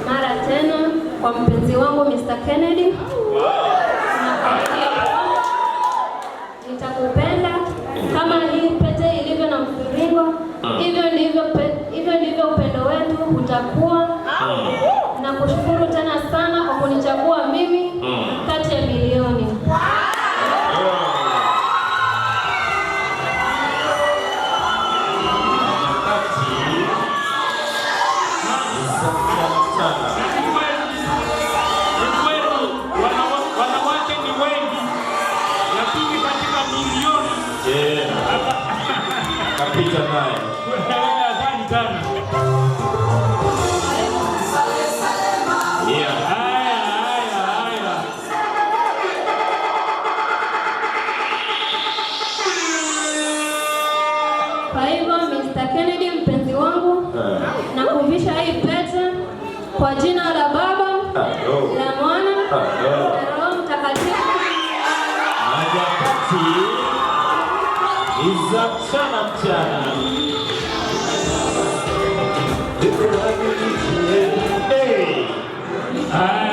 Mara tena kwa mpenzi wangu Mr. Kennedy. Nitakupenda kama hii pete ilivyo na mviringo, hivyo ndivyo upendo wetu utakuwa. Na kushukuru tena sana kwa kunichagua mimi kati ya milioni. Wanawake ni wengi, lakini katika milioni kapita naye. Asante sana. Haya. Kwa hivyo Mr. Kennedy, mpenzi wangu, nakuvisha hii pete kwa jina la Baba, la Mwana, la Roho Mtakatifu. Nyakati za mchana. Hey.